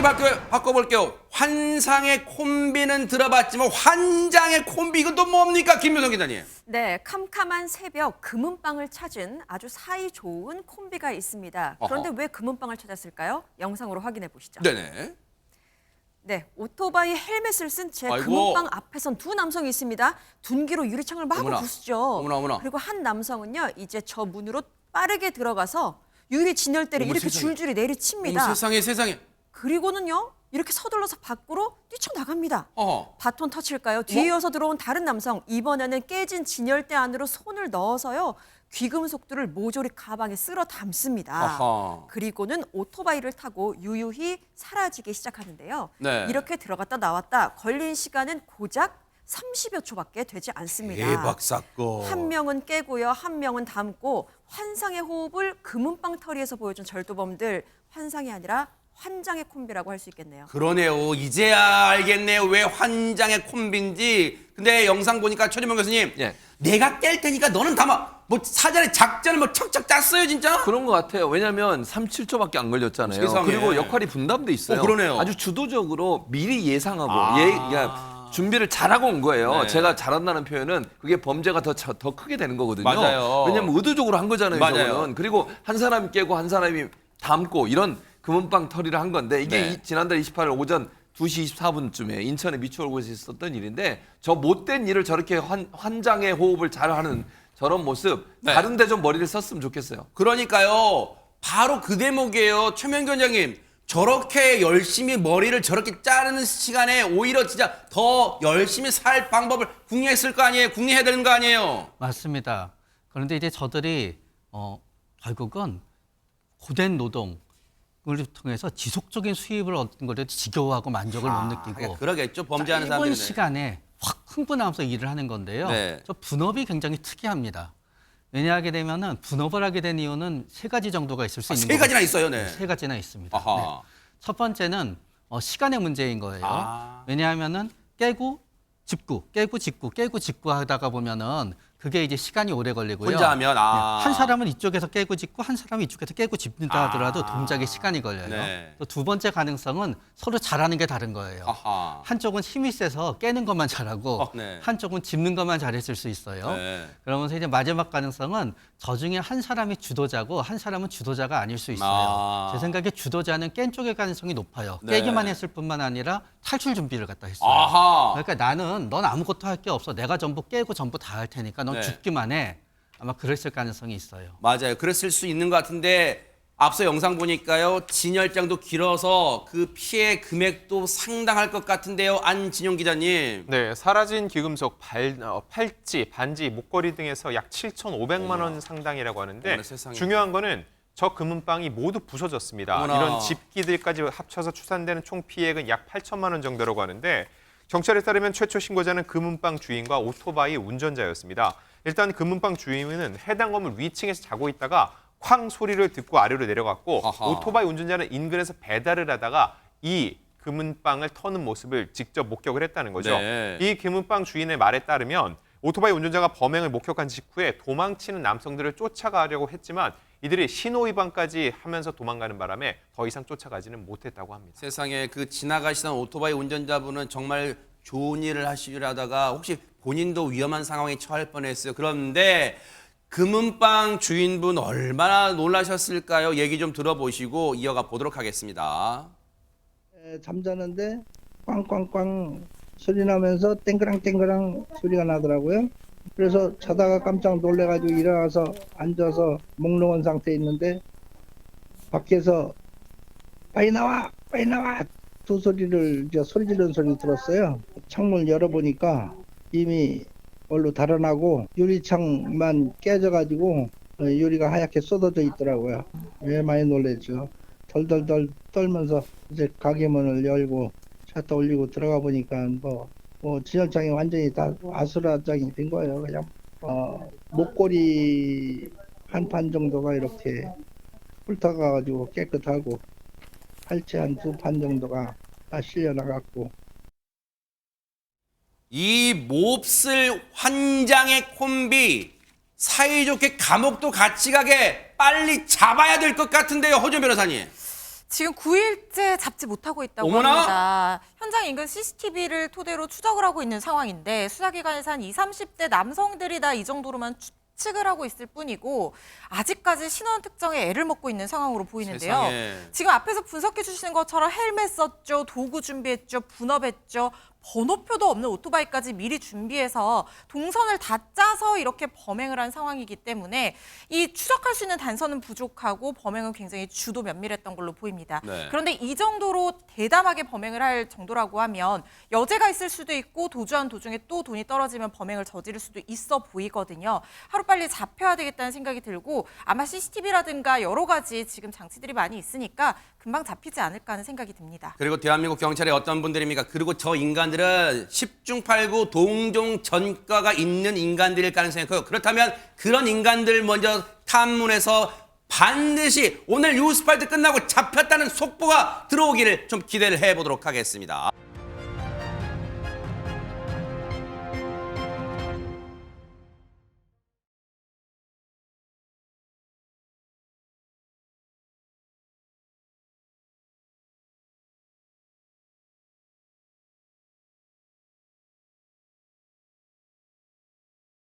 분위기 바꿔볼게요. 환상의 콤비는 들어봤지만 환장의 콤비 이건 또 뭡니까, 김효성 기자님? 네, 캄캄한 새벽 금은방을 찾은 아주 사이 좋은 콤비가 있습니다. 그런데 왜 금은방을 찾았을까요? 영상으로 확인해 보시죠. 네네. 네, 오토바이 헬멧을 쓴 채 아이고. 금은방 앞에선 두 남성이 있습니다. 둔기로 유리창을 마구 어머나. 부수죠. 어머나. 그리고 한 남성은요, 이제 저 문으로 빠르게 들어가서 유리 진열대를 어머, 이렇게 세상에. 줄줄이 내리칩니다. 어머, 세상에. 그리고는요, 이렇게 서둘러서 밖으로 뛰쳐나갑니다. 어허. 바톤 터치일까요? 뒤에 이어서 들어온 다른 남성, 이번에는 깨진 진열대 안으로 손을 넣어서요, 귀금속들을 모조리 가방에 쓸어 담습니다. 아하. 그리고는 오토바이를 타고 유유히 사라지기 시작하는데요. 네. 이렇게 들어갔다 나왔다 걸린 시간은 고작 30여 초밖에 되지 않습니다. 대박 사건. 한 명은 깨고요, 한 명은 담고 환상의 호흡을 금은방 터리에서 보여준 절도범들, 환상이 아니라 환장의 콤비라고 할 수 있겠네요. 그러네요. 이제야 알겠네요. 왜 환장의 콤비인지. 근데 영상 보니까 최재명 교수님, 예. 내가 깰 테니까 너는 담아. 뭐 사전에 작전을 뭐 척척 짰어요, 진짜? 그런 것 같아요. 왜냐하면 3, 7초밖에 안 걸렸잖아요. 세상에. 그리고 역할이 분담돼 있어요. 그러네요. 아주 주도적으로 미리 예상하고 아. 준비를 잘하고 온 거예요. 네. 제가 잘한다는 표현은 그게 범죄가 더 크게 되는 거거든요. 맞아요. 왜냐하면 의도적으로 한 거잖아요. 맞아요. 저거는. 그리고 한 사람이 깨고 한 사람이 담고 이런 금은방 털이를 한 건데 이게 네. 지난달 28일 오전 2시 24분쯤에 인천의 미추홀구에서 있었던 일인데 저 못된 일을 저렇게 환장의 호흡을 잘하는 저런 모습 네. 다른 데 좀 머리를 썼으면 좋겠어요. 그러니까요. 바로 그 대목이에요. 최명규 원장님. 저렇게 열심히 머리를 저렇게 자르는 시간에 오히려 진짜 더 열심히 살 방법을 궁리했을 거 아니에요. 궁리해야 되는 거 아니에요. 맞습니다. 그런데 이제 저들이 결국은 고된 노동을 통해서 지속적인 수입을 얻는 것에 지겨워하고 만족을 못 느끼고 그러겠죠. 범죄하는 짧은 사람들은. 시간에 확 흥분하면서 일을 하는 건데요. 네. 저 분업이 굉장히 특이합니다. 왜냐하게 되면은 분업을 하게 된 이유는 세 가지 정도가 있을 수 있는 세 가지나 있어요. 네. 세 가지나 있습니다. 아하. 네. 첫 번째는 시간의 문제인 거예요. 아. 왜냐하면은 깨고 짓고 하다가 보면은 그게 이제 시간이 오래 걸리고요. 혼자 하면 네. 아. 한 사람은 이쪽에서 깨고 짓고 한 사람은 이쪽에서 깨고 짓는다 하더라도 아. 동작에 시간이 걸려요. 네. 또 두 번째 가능성은 서로 잘하는 게 다른 거예요. 아하. 한쪽은 힘이 세서 깨는 것만 잘하고 네. 한쪽은 짚는 것만 잘했을 수 있어요. 네. 그러면서 이제 마지막 가능성은 저 중에 한 사람이 주도자고 한 사람은 주도자가 아닐 수 있어요. 아. 제 생각에 주도자는 깬 쪽의 가능성이 높아요. 네. 깨기만 했을 뿐만 아니라 탈출 준비를 갖다 했어요. 아하. 그러니까 나는 넌 아무것도 할 게 없어. 내가 전부 깨고 전부 다 할 테니까 넌 네. 죽기만 해. 아마 그랬을 가능성이 있어요. 맞아요. 그랬을 수 있는 것 같은데 앞서 영상 보니까요. 진열장도 길어서 그 피해 금액도 상당할 것 같은데요. 안진용 기자님. 네, 사라진 귀금속 팔찌, 반지, 목걸이 등에서 약 7,500만 원 상당이라고 하는데 어머나 세상에. 중요한 거는 저 금은방이 모두 부서졌습니다. 어머나. 이런 집기들까지 합쳐서 추산되는 총 피해액은 약 8천만 원 정도라고 하는데 경찰에 따르면 최초 신고자는 금은방 주인과 오토바이 운전자였습니다. 일단 금은방 주인은 해당 건물 위층에서 자고 있다가 쾅 소리를 듣고 아래로 내려갔고 아하. 오토바이 운전자는 인근에서 배달을 하다가 이 금은방을 터는 모습을 직접 목격을 했다는 거죠. 네. 이 금은방 주인의 말에 따르면 오토바이 운전자가 범행을 목격한 직후에 도망치는 남성들을 쫓아가려고 했지만 이들이 신호위반까지 하면서 도망가는 바람에 더 이상 쫓아가지는 못했다고 합니다. 세상에 그 지나가시던 오토바이 운전자분은 정말 좋은 일을 하시려다가 혹시 본인도 위험한 상황에 처할 뻔했어요. 그런데 금은방 주인분 얼마나 놀라셨을까요? 얘기 좀 들어보시고 이어가 보도록 하겠습니다. 잠자는데 꽝꽝꽝 소리 나면서 땡그랑땡그랑 소리가 나더라고요. 그래서 자다가 깜짝 놀래가지고 일어나서 앉아서 몽롱한 상태에 있는데 밖에서 빨리 나와 두 소리를 이제 소리 지르는 소리 들었어요. 창문을 열어보니까 이미 얼로 달아나고 유리창만 깨져가지고 유리가 하얗게 쏟아져 있더라고요. 많이 놀랬죠. 덜덜덜 떨면서 이제 가게 문을 열고 샷터 올리고 들어가 보니까 뭐 진열장이 완전히 다 아수라장이 된 거예요. 그냥 목걸이 한 판 정도가 이렇게 훑어가가지고 깨끗하고 팔찌 한 두 판 정도가 다 실려 나갔고. 이 몹쓸 환장의 콤비 사이좋게 감옥도 같이 가게 빨리 잡아야 될 것 같은데요. 허준 변호사님. 지금 9일째 잡지 못하고 있다고 어머나! 합니다. 현장 인근 CCTV를 토대로 추적을 하고 있는 상황인데 수사기관에서 한 20, 30대 남성들이 다 이 정도로만 추측을 하고 있을 뿐이고 아직까지 신원 특정에 애를 먹고 있는 상황으로 보이는데요. 세상에. 지금 앞에서 분석해 주시는 것처럼 헬멧 썼죠, 도구 준비했죠, 분업했죠, 번호표도 없는 오토바이까지 미리 준비해서 동선을 다 짜서 이렇게 범행을 한 상황이기 때문에 이 추적할 수 있는 단서는 부족하고 범행은 굉장히 주도 면밀했던 걸로 보입니다. 네. 그런데 이 정도로 대담하게 범행을 할 정도라고 하면 여죄가 있을 수도 있고 도주한 도중에 또 돈이 떨어지면 범행을 저지를 수도 있어 보이거든요. 하루빨리 잡혀야 되겠다는 생각이 들고 아마 CCTV라든가 여러 가지 지금 장치들이 많이 있으니까 금방 잡히지 않을까 하는 생각이 듭니다. 그리고 대한민국 경찰의 어떤 분들입니까? 그리고 저 인간들은 10중 8구 동종 전과가 있는 인간들일 가능성이 커요. 그렇다면 그런 인간들 먼저 탐문해서 반드시 오늘 뉴스파이트 끝나고 잡혔다는 속보가 들어오기를 좀 기대를 해보도록 하겠습니다.